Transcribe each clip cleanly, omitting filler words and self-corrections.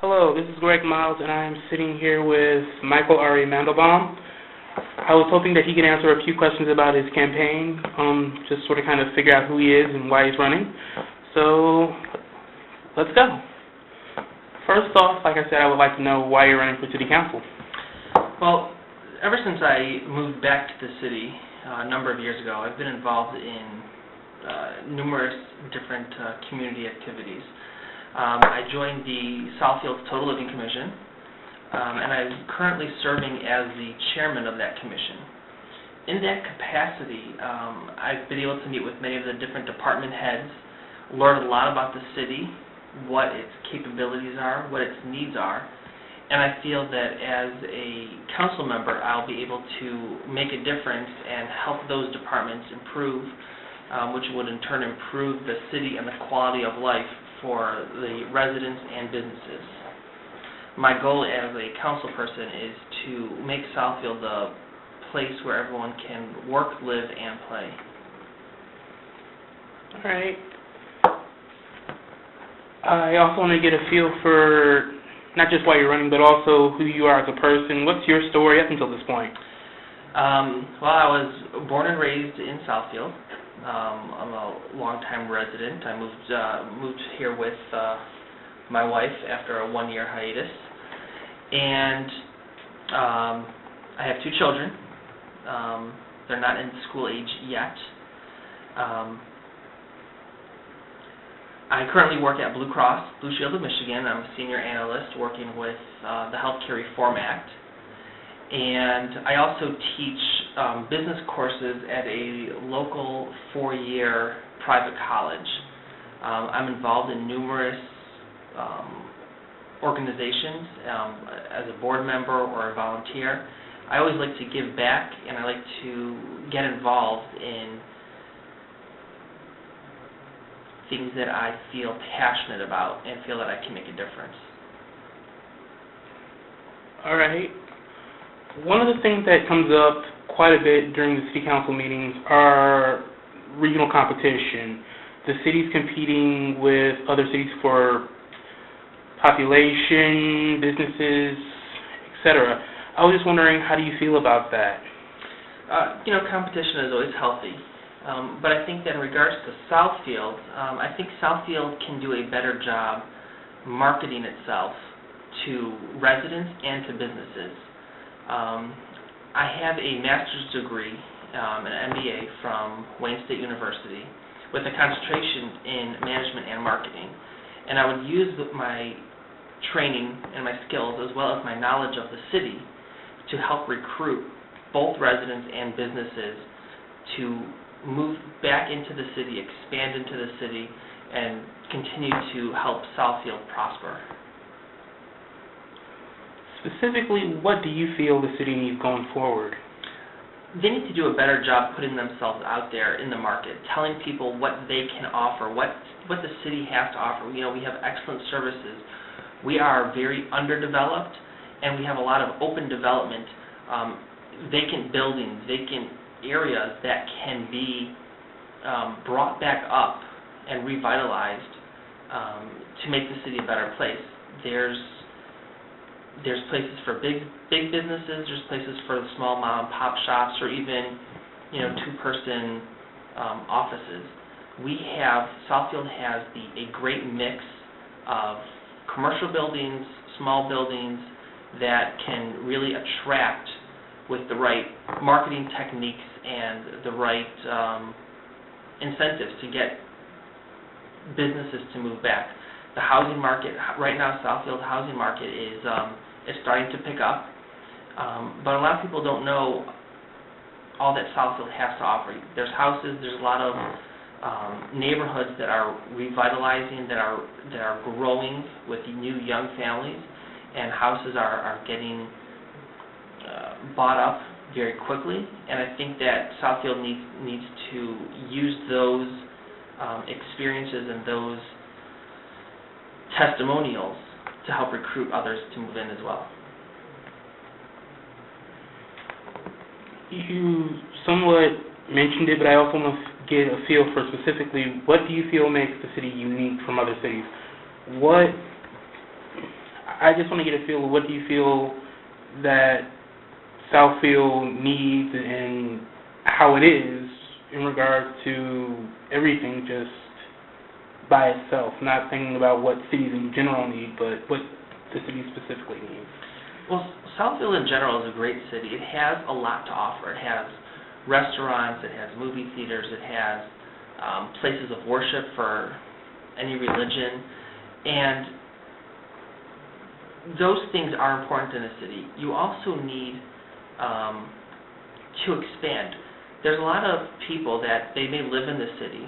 Hello, this is Greg Miles, and I am sitting here with Michael Ari Mandelbaum. I was hoping that he could answer a few questions about his campaign, just sort of kind of figure out who he is and why he's running. So, let's go. First off, like I said, I would like to know why you're running for City Council. Well, ever since I moved back to the city a number of years ago, I've been involved in numerous different community activities. I joined the Southfield Total Living Commission, and I'm currently serving as the chairman of that commission. In that capacity, I've been able to meet with many of the different department heads, learn a lot about the city, what its capabilities are, what its needs are, and I feel that as a council member, I'll be able to make a difference and help those departments improve, which would in turn improve the city and the quality of life for the residents and businesses. My goal as a council person is to make Southfield the place where everyone can work, live, and play. All right. I also want to get a feel for not just why you're running, but also who you are as a person. What's your story up until this point? Well, I was born and raised in Southfield. I'm a longtime resident. I moved here with my wife after a one-year hiatus, and I have two children. They're not in school age yet. I currently work at Blue Cross Blue Shield of Michigan. I'm a senior analyst working with the Healthcare Reform Act. And I also teach business courses at a local 4-year private college. I'm involved in numerous organizations as a board member or a volunteer. I always like to give back, and I like to get involved in things that I feel passionate about and feel that I can make a difference. All right. One of the things that comes up quite a bit during the city council meetings are regional competition. The city's competing with other cities for population, businesses, etc. I was just wondering, how do you feel about that? Competition is always healthy. But I think that in regards to Southfield, I think Southfield can do a better job marketing itself to residents and to businesses. I have a master's degree, an MBA from Wayne State University with a concentration in management and marketing. And I would use my training and my skills as well as my knowledge of the city to help recruit both residents and businesses to move back into the city, expand into the city, and continue to help Southfield prosper. Specifically, what do you feel the city needs going forward? They need to do a better job putting themselves out there in the market, telling people what they can offer, what the city has to offer. We have excellent services. We are very underdeveloped, and we have a lot of open development, vacant buildings, vacant areas that can be brought back up and revitalized to make the city a better place. There's places for big businesses. There's places for the small mom and pop shops, or even two-person offices. Southfield has a great mix of commercial buildings, small buildings that can really attract with the right marketing techniques and the right incentives to get businesses to move back. The housing market right now, Southfield housing market is starting to pick up, but a lot of people don't know all that Southfield has to offer. There's houses, there's a lot of neighborhoods that are revitalizing, that are growing with new young families, and houses are getting bought up very quickly, and I think that Southfield needs to use those experiences and those testimonials to help recruit others to move in as well. You somewhat mentioned it, but I also want to get a feel for specifically, what do you feel makes the city unique from other cities? I just want to get a feel of what do you feel that Southfield needs and how it is in regards to everything just by itself, not thinking about what cities in general need, but what the city specifically needs. Well, Southfield in general is a great city. It has a lot to offer. It has restaurants, it has movie theaters, it has places of worship for any religion, and those things are important in a city. You also need to expand. There's a lot of people that they may live in the city,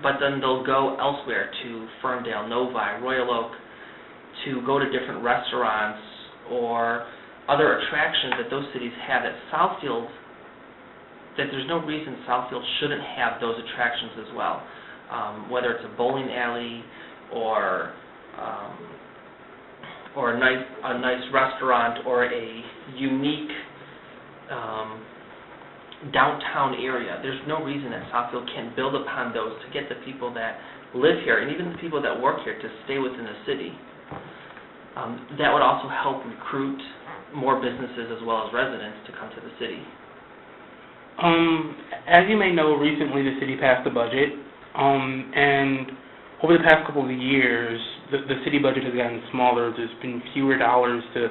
but then they'll go elsewhere to Ferndale, Novi, Royal Oak, to go to different restaurants or other attractions that those cities have at Southfield, that there's no reason Southfield shouldn't have those attractions as well. Whether it's a bowling alley or a nice restaurant or a unique downtown area. There's no reason that Southfield can't build upon those to get the people that live here and even the people that work here to stay within the city. That would also help recruit more businesses as well as residents to come to the city. As you may know, recently the city passed a budget, and over the past couple of years, the city budget has gotten smaller. There's been fewer dollars to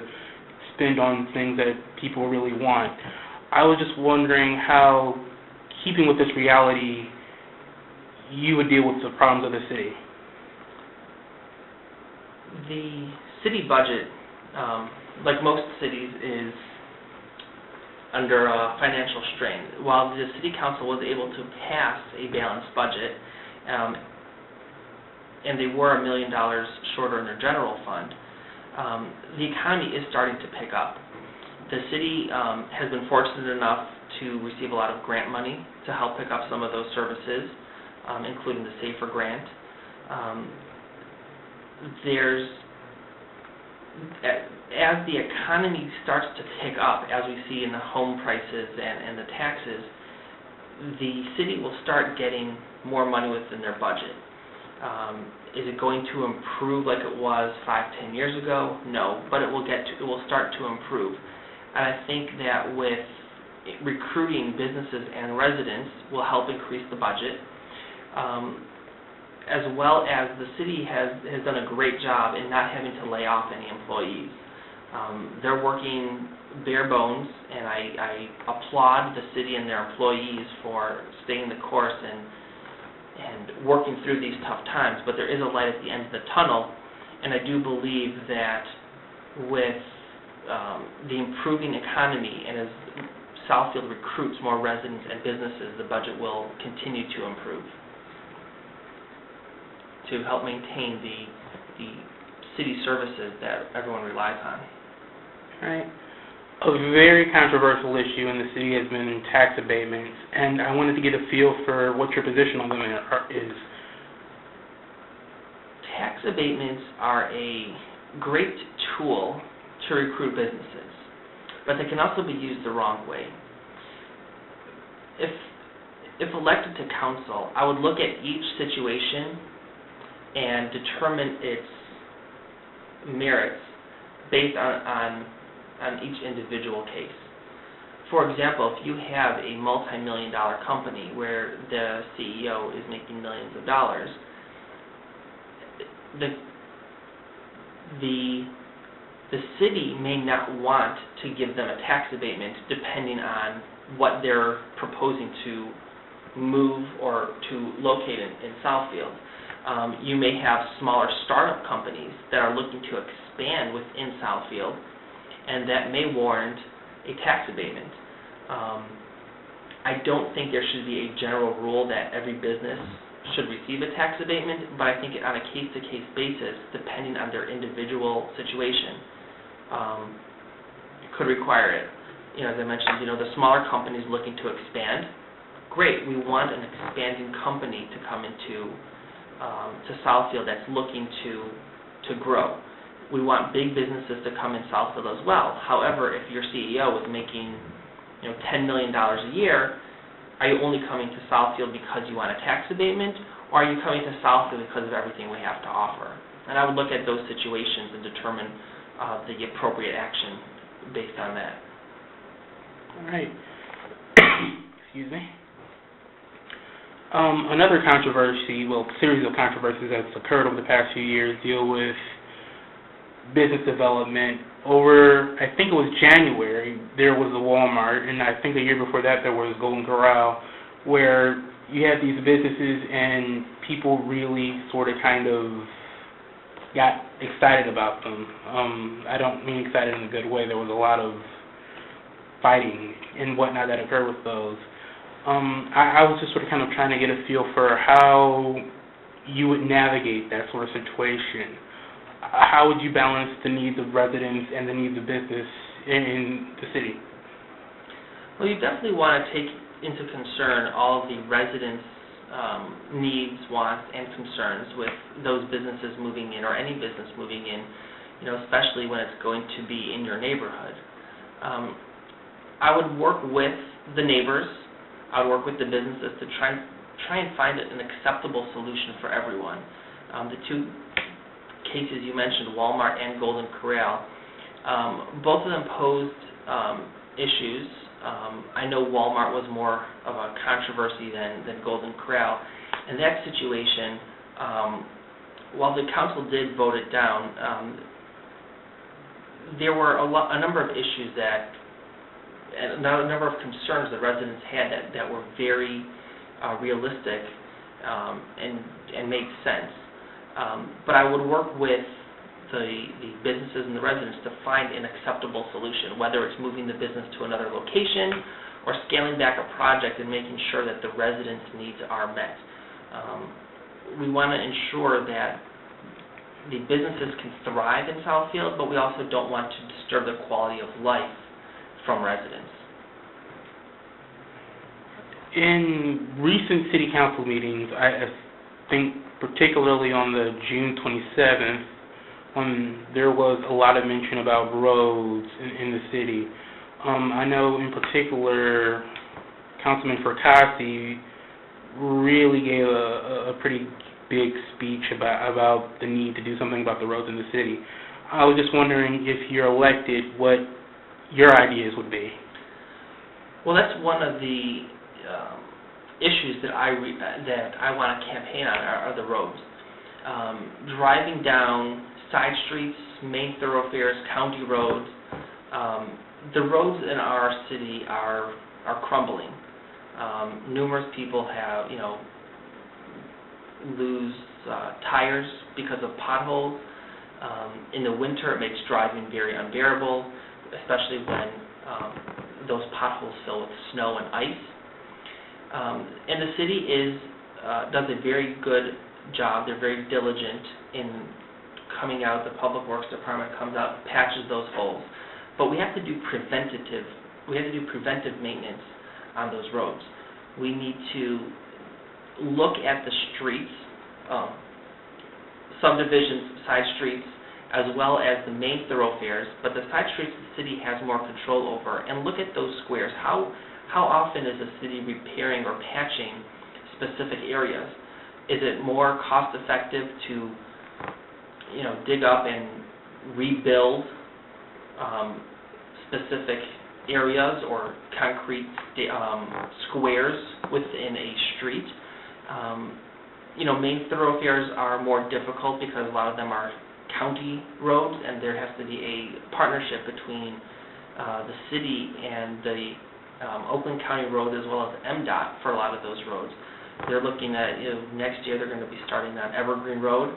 spend on things that people really want. I was just wondering how, keeping with this reality, you would deal with the problems of the city. The city budget, like most cities, is under financial strain. While the city council was able to pass a balanced budget, and they were $1 million shorter in their general fund, the economy is starting to pick up. The city has been fortunate enough to receive a lot of grant money to help pick up some of those services, including the SAFER grant. As the economy starts to pick up, as we see in the home prices and the taxes, the city will start getting more money within their budget. Is it going to improve like it was 5-10 years ago? No, but it will start to improve. And I think that with recruiting businesses and residents will help increase the budget, as well as the city has done a great job in not having to lay off any employees. They're working bare bones, and I applaud the city and their employees for staying the course and working through these tough times, but there is a light at the end of the tunnel, and I do believe that with the improving economy and as Southfield recruits more residents and businesses, the budget will continue to improve to help maintain the city services that everyone relies on. Right. A very controversial issue in the city has been tax abatements, and I wanted to get a feel for what your position on them is. Tax abatements are a great tool to recruit businesses, but they can also be used the wrong way. If elected to council, I would look at each situation and determine its merits based on each individual case. For example, if you have a multi-million-dollar company where the CEO is making millions of dollars, the city may not want to give them a tax abatement depending on what they're proposing to move or to locate in Southfield. You may have smaller startup companies that are looking to expand within Southfield, and that may warrant a tax abatement. I don't think there should be a general rule that every business should receive a tax abatement, but I think on a case-to-case basis, depending on their individual situation, could require it. As I mentioned, the smaller companies looking to expand, great. We want an expanding company to come into to Southfield that's looking to grow. We want big businesses to come in Southfield as well. However, if your CEO is making $10 million a year, are you only coming to Southfield because you want a tax abatement, or are you coming to Southfield because of everything we have to offer? And I would look at those situations and determine the appropriate action based on that. All right. Excuse me. Another controversy, well, series of controversies that's occurred over the past few years deal with business development. Over, I think it was January, there was a Walmart, and I think the year before that there was Golden Corral, where you had these businesses and people really sort of kind of got excited about them. I don't mean excited in a good way. There was a lot of fighting and whatnot that occurred with those. I was just sort of kind of trying to get a feel for how you would navigate that sort of situation. How would you balance the needs of residents and the needs of business in the city? Well, you definitely want to take into concern all of the residents' needs, wants, and concerns with those businesses moving in, or any business moving in, especially when it's going to be in your neighborhood. I would work with the neighbors. I would work with the businesses to try and find an acceptable solution for everyone. The two cases you mentioned, Walmart and Golden Corral, both of them posed issues. I know Walmart was more of a controversy than Golden Corral. In that situation, while the council did vote it down, there were a number of issues and a number of concerns that residents had that were very realistic and made sense. But I would work with the businesses and the residents to find an acceptable solution, whether it's moving the business to another location or scaling back a project and making sure that the residents' needs are met. We want to ensure that the businesses can thrive in Southfield, but we also don't want to disturb the quality of life from residents. In recent city council meetings, I think particularly on the June 27th, there was a lot of mention about roads in the city. I know in particular, Councilman Fracassi really gave a pretty big speech about the need to do something about the roads in the city. I was just wondering, if you're elected, what your ideas would be. Well, that's one of the issues that I want to campaign on are the roads. Driving down side streets, main thoroughfares, county roads, the roads in our city are crumbling. Numerous people have, lose tires because of potholes. In the winter, it makes driving very unbearable, especially when those potholes fill with snow and ice. And the city does a very good job. They're very diligent in coming out. The Public Works Department comes out, patches those holes. But we have to do preventive maintenance on those roads. We need to look at the streets, subdivisions, side streets, as well as the main thoroughfares, but the side streets the city has more control over, and look at those squares. How often is the city repairing or patching specific areas? Is it more cost effective to dig up and rebuild specific areas or concrete squares within a street? Main thoroughfares are more difficult because a lot of them are county roads, and there has to be a partnership between the city and the Oakland County Road as well as MDOT for a lot of those roads. They're looking at, next year they're going to be starting on Evergreen Road,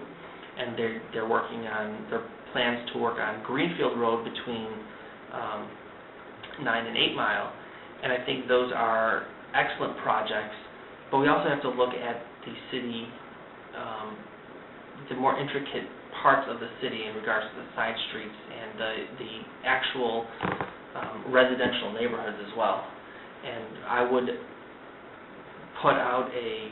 and they're working on their plans to work on Greenfield Road between 9 and 8 Mile, and I think those are excellent projects. But we also have to look at the city, the more intricate parts of the city in regards to the side streets and the actual residential neighborhoods as well. And I would put out a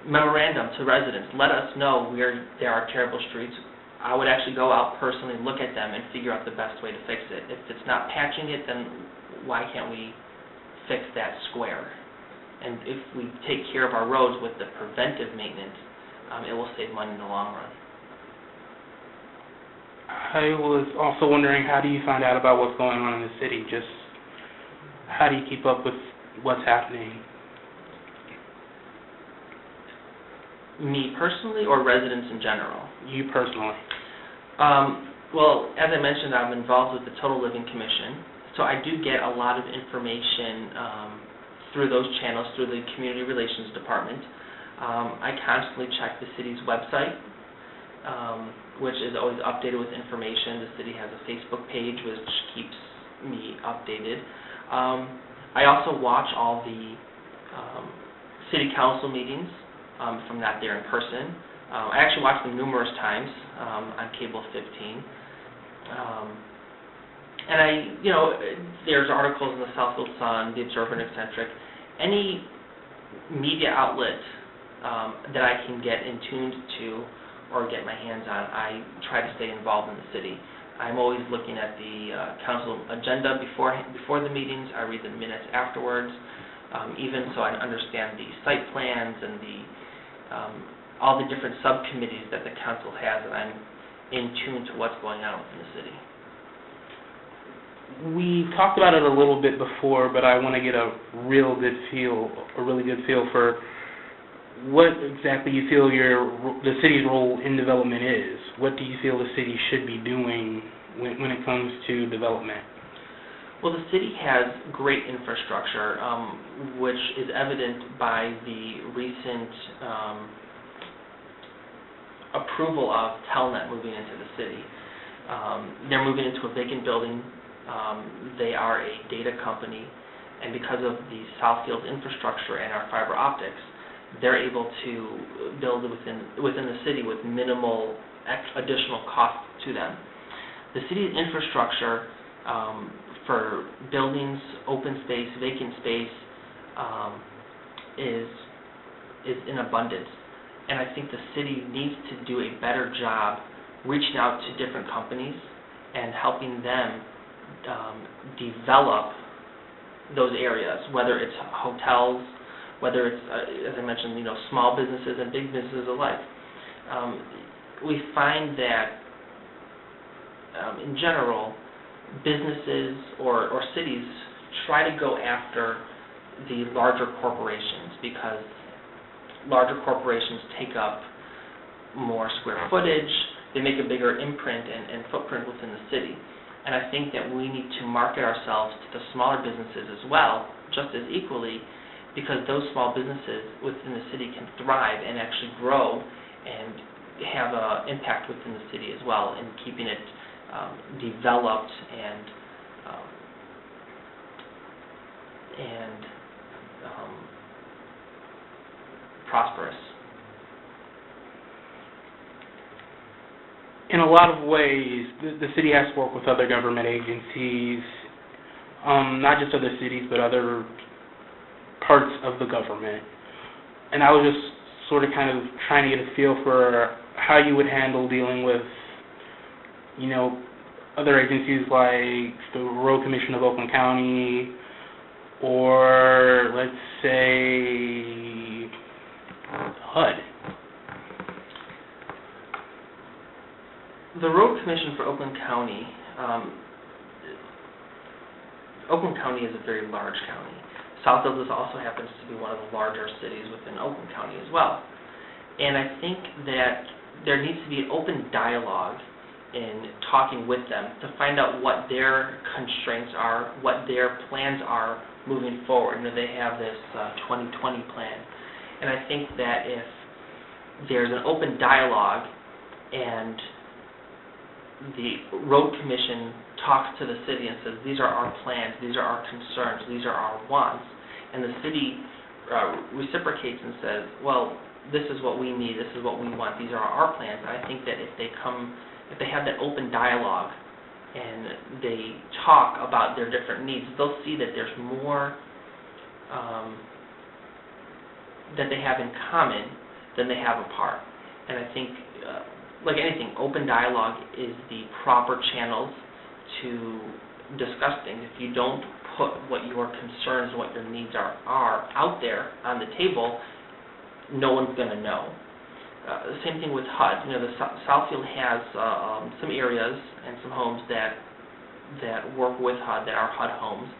memorandum to residents. Let us know where there are terrible streets. I would actually go out personally, look at them, and figure out the best way to fix it. If it's not patching it, then why can't we fix that square? And if we take care of our roads with the preventive maintenance, it will save money in the long run. I was also wondering, how do you find out about what's going on in the city? Just how do you keep up with what's happening? Me personally, or residents in general? You personally. Well, as I mentioned, I'm involved with the Total Living Commission, so I do get a lot of information through those channels, through the Community Relations Department. I constantly check the city's website, which is always updated with information. The city has a Facebook page, which keeps me updated. I also watch all the city council meetings if I'm not there in person. I actually watch them numerous times on Cable 15. And there's articles in the Southfield Sun, the Observer and Eccentric, any media outlet that I can get in tuned to or get my hands on. I try to stay involved in the city. I'm always looking at the council agenda before the meetings. I read the minutes afterwards, even so I understand the site plans and all the different subcommittees that the council has, and I'm in tune to what's going on within the city. We talked about it a little bit before, but I want to get a really good feel for what exactly you feel the city's role in development is. What do you feel the city should be doing when it comes to development? Well, the city has great infrastructure, which is evident by the recent approval of Telnet moving into the city. They're moving into a vacant building. They are a data company, and because of the Southfield infrastructure and our fiber optics, they're able to build within the city with minimal additional cost to them. The city's infrastructure for buildings, open space, vacant space is in abundance, and I think the city needs to do a better job reaching out to different companies and helping them develop those areas, whether it's hotels, whether it's, as I mentioned, small businesses and big businesses alike. We find that, in general, businesses or cities try to go after the larger corporations because larger corporations take up more square footage, they make a bigger imprint and footprint within the city. And I think that we need to market ourselves to the smaller businesses as well, just as equally, because those small businesses within the city can thrive and actually grow and have an impact within the city as well in keeping it developed and prosperous. In a lot of ways, the city has to work with other government agencies, not just other cities, but other parts of the government. And I was just sort of kind of trying to get a feel for how you would handle dealing with, other agencies like the Road Commission of Oakland County, or let's say HUD. The Road Commission for Oakland County, Oakland County is a very large county. Southfield also happens to be one of the larger cities within Oakland County as well. And I think that there needs to be an open dialogue in talking with them to find out what their constraints are, what their plans are moving forward. They have this 2020 plan. And I think that if there's an open dialogue and the Road Commission talks to the city and says, these are our plans, these are our concerns, these are our wants, and the city reciprocates and says, well, this is what we need, this is what we want, these are our plans. I think that if they have that open dialogue and they talk about their different needs, they'll see that there's more that they have in common than they have apart. And I think, like anything, open dialogue is the proper channels to discuss things. If you don't put what your concerns and what your needs are out there on the table, no one's going to know. The same thing with HUD. You know, the Southfield has some areas and some homes that work with HUD, that are HUD homes.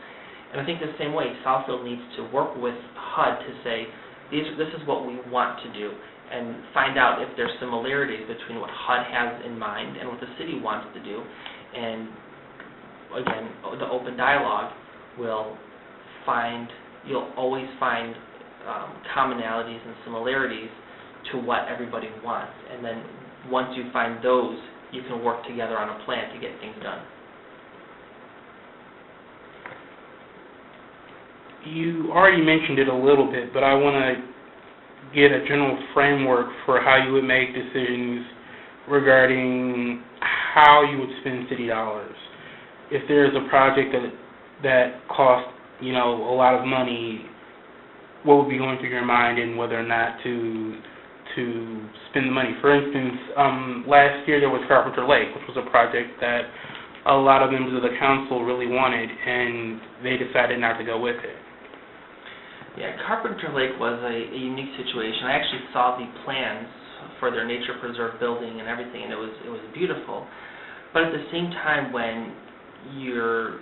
And I think the same way, Southfield needs to work with HUD to say, this is what we want to do, and find out if there's similarities between what HUD has in mind and what the city wants to do. And again, the open dialogue will you'll always find commonalities and similarities to what everybody wants. And then once you find those, you can work together on a plan to get things done. You already mentioned it a little bit, but I want to get a general framework for how you would make decisions regarding how you would spend city dollars. If there's a project that costs, you know, a lot of money, what would be going through your mind and whether or not to spend the money? For instance, last year there was Carpenter Lake, which was a project that a lot of members of the council really wanted, and they decided not to go with it. Yeah, Carpenter Lake was a unique situation. I actually saw the plans for their nature preserve building and everything, and it was beautiful. But at the same time, when you're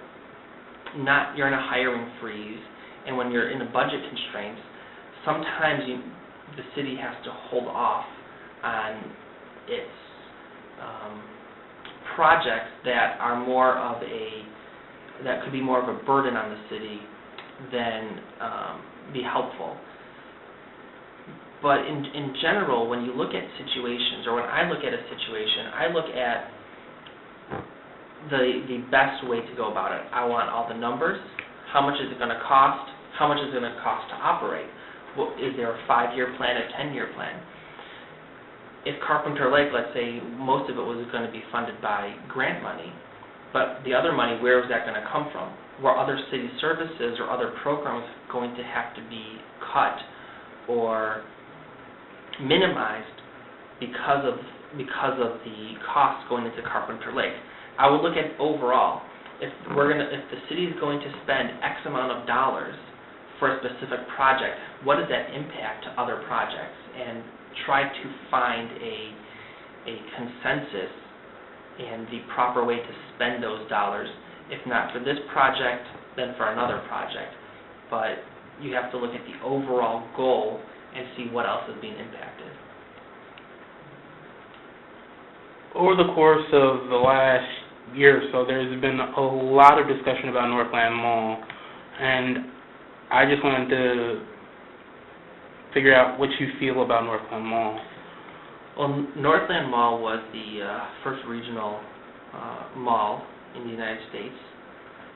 in a hiring freeze, and when you're in a budget constraints, sometimes the city has to hold off on its projects that are that could be more of a burden on the city than be helpful. But in general, when you look at situations, or when I look at a situation, I look at the best way to go about it. I want all the numbers. How much is it going to cost? How much is it going to cost to operate? Is there a 5-year plan, a 10-year plan? If Carpenter Lake, let's say, most of it was going to be funded by grant money, but the other money, where is that going to come from? Were other city services or other programs going to have to be cut or minimized because of the costs going into Carpenter Lake? I would look at overall. If the city is going to spend X amount of dollars for a specific project, what does that impact to other projects? And try to find a consensus and the proper way to spend those dollars. If not for this project, then for another project. But you have to look at the overall goal and see what else is being impacted. Over the course of the last year or so, there's been a lot of discussion about Northland Mall, and I just wanted to figure out what you feel about Northland Mall. Well, Northland Mall was the first regional mall in the United States,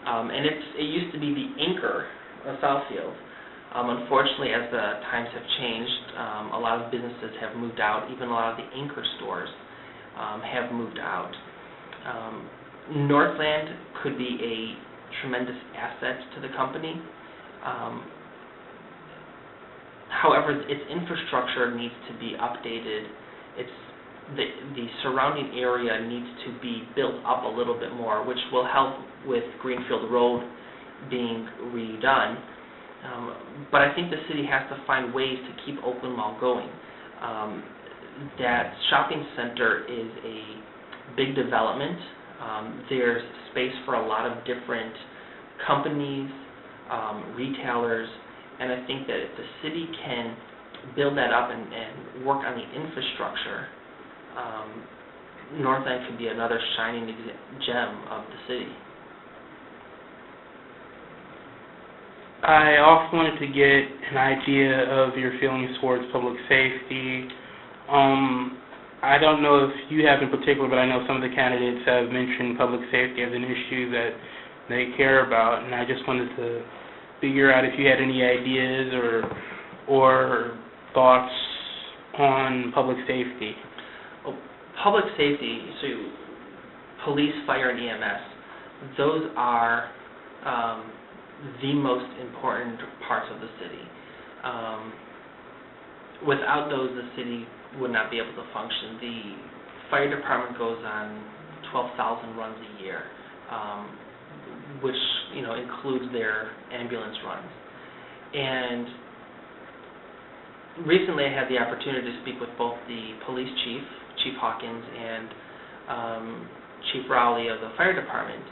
and it used to be the anchor of Southfield. Unfortunately, as the times have changed, a lot of businesses have moved out. Even a lot of the anchor stores have moved out. Northland could be a tremendous asset to the company. However, its infrastructure needs to be updated. The surrounding area needs to be built up a little bit more, which will help with Greenfield Road being redone. But I think the city has to find ways to keep Oakland Mall going. That shopping center is a big development. There's space for a lot of different companies, retailers, and I think that if the city can build that up and work on the infrastructure, Northland could be another shining gem of the city. I also wanted to get an idea of your feelings towards public safety. I don't know if you have in particular, but I know some of the candidates have mentioned public safety as an issue that they care about, and I just wanted to figure out if you had any ideas or thoughts on public safety. Well, public safety, so police, fire, and EMS, those are the most important parts of the city. Without those, the city would not be able to function. The fire department goes on 12,000 runs a year, which includes their ambulance runs. And recently I had the opportunity to speak with both the police chief, Chief Hawkins, and Chief Rowley of the fire department,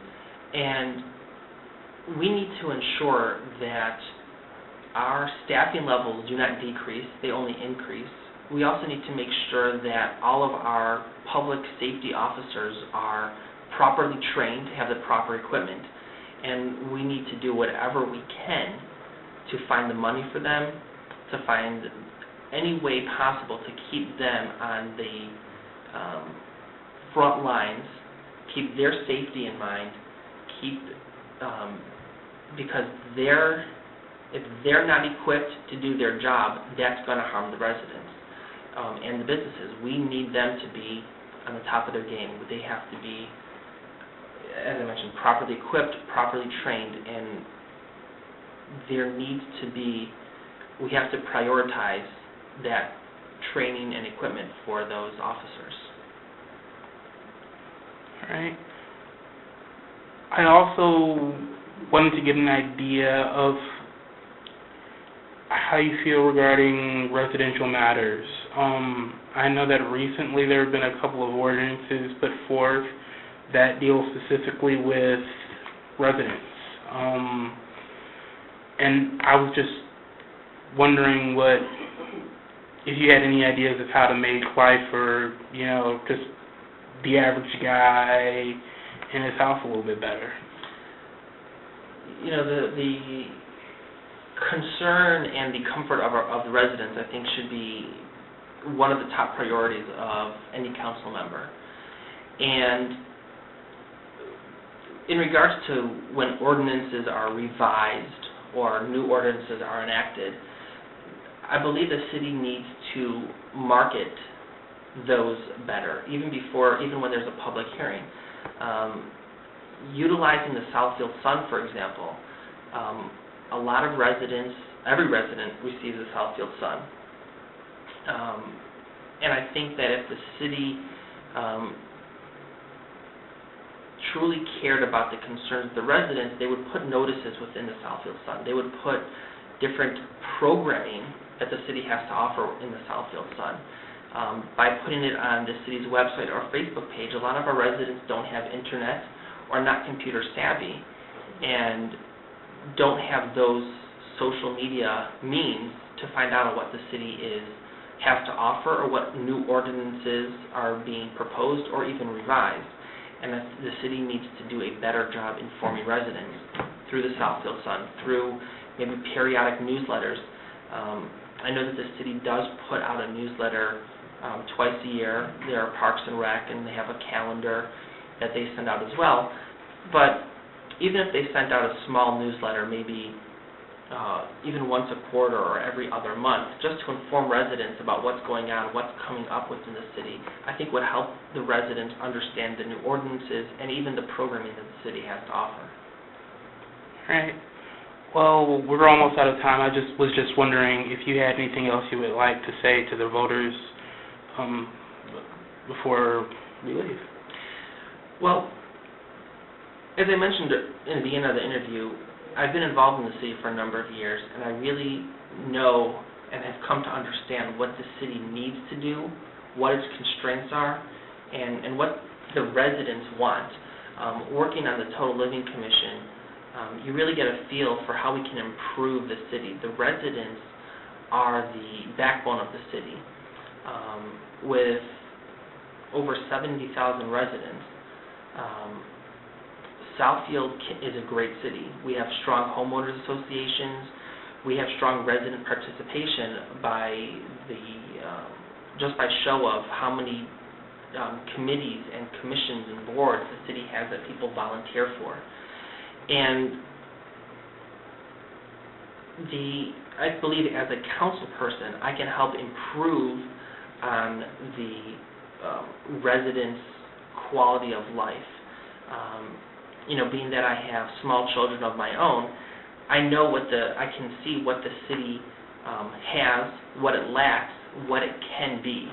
and we need to ensure that our staffing levels do not decrease, they only increase. We also need to make sure that all of our public safety officers are properly trained, have the proper equipment, and we need to do whatever we can to find the money for them, to find any way possible to keep them on the front lines, keep their safety in mind, because if they're not equipped to do their job, that's going to harm the residents and the businesses. We need them to be on the top of their game. They have to be, as I mentioned, properly equipped, properly trained, and there needs to be, we have to prioritize that training and equipment for those officers. All right. I also wanted to get an idea of how you feel regarding residential matters. I know that recently there have been a couple of ordinances put forth that deal specifically with residents. And I was just wondering if you had any ideas of how to make life for, just the average guy in his house a little bit better. The concern and the comfort of the residents, I think, should be one of the top priorities of any council member. And in regards to when ordinances are revised or new ordinances are enacted, I believe the city needs to market those better, even when there's a public hearing. Utilizing the Southfield Sun, for example, a lot of residents, every resident receives the Southfield Sun. And I think that if the city truly cared about the concerns of the residents, they would put notices within the Southfield Sun. They would put different programming that the city has to offer in the Southfield Sun. By putting it on the city's website or Facebook page, a lot of our residents don't have internet or not computer savvy and don't have those social media means to find out what the city has to offer or what new ordinances are being proposed or even revised. And the city needs to do a better job informing residents through the Southfield Sun, through maybe periodic newsletters. I know that the city does put out a newsletter twice a year. There are Parks and Rec, and they have a calendar that they send out as well. But even if they sent out a small newsletter, maybe even once a quarter or every other month, just to inform residents about what's going on, what's coming up within the city, I think would help the residents understand the new ordinances and even the programming that the city has to offer. All right. Well, we're almost out of time. I was just wondering if you had anything else you would like to say to the voters before we leave. Well, as I mentioned in the beginning of the interview, I've been involved in the city for a number of years, and I really know and have come to understand what the city needs to do, what its constraints are, and what the residents want. Working on the Total Living Commission, you really get a feel for how we can improve the city. The residents are the backbone of the city. With over 70,000 residents, Southfield is a great city. We have strong homeowners associations. We have strong resident participation just by show of how many committees and commissions and boards the city has that people volunteer for. And I believe as a council person, I can help improve on the residents' quality of life. Being that I have small children of my own, I can see what the city has, what it lacks, what it can be.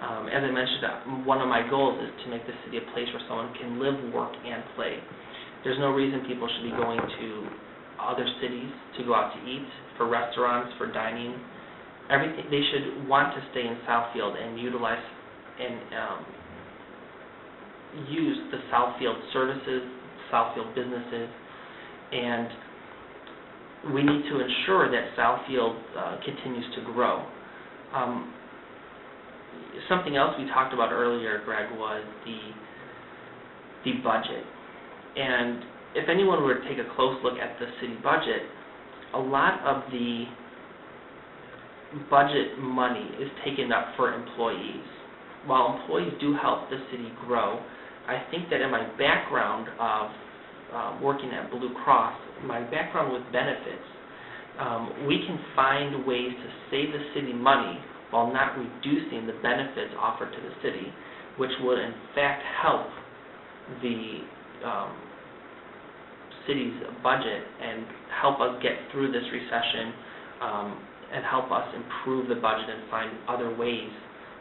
As I mentioned, one of my goals is to make the city a place where someone can live, work, and play. There's no reason people should be going to other cities to go out to eat, for restaurants, for dining. they should want to stay in Southfield and utilize and use the Southfield services, Southfield businesses, and we need to ensure that Southfield continues to grow. Something else we talked about earlier, Greg, was the budget. And if anyone were to take a close look at the city budget, a lot of the budget money is taken up for employees. While employees do help the city grow, I think that in my background of working at Blue Cross, my background with benefits, we can find ways to save the city money while not reducing the benefits offered to the city, which would in fact help the city's budget and help us get through this recession and help us improve the budget and find other ways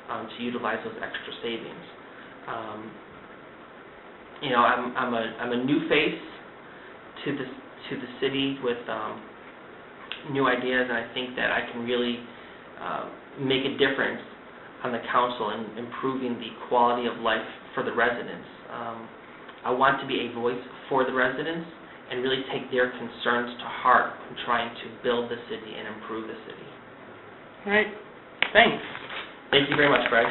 to utilize those extra savings. I'm a new face to the city with new ideas, and I think that I can really make a difference on the council in improving the quality of life for the residents. I want to be a voice for the residents and really take their concerns to heart in trying to build the city and improve the city. All right. Thanks. Thank you very much, Greg.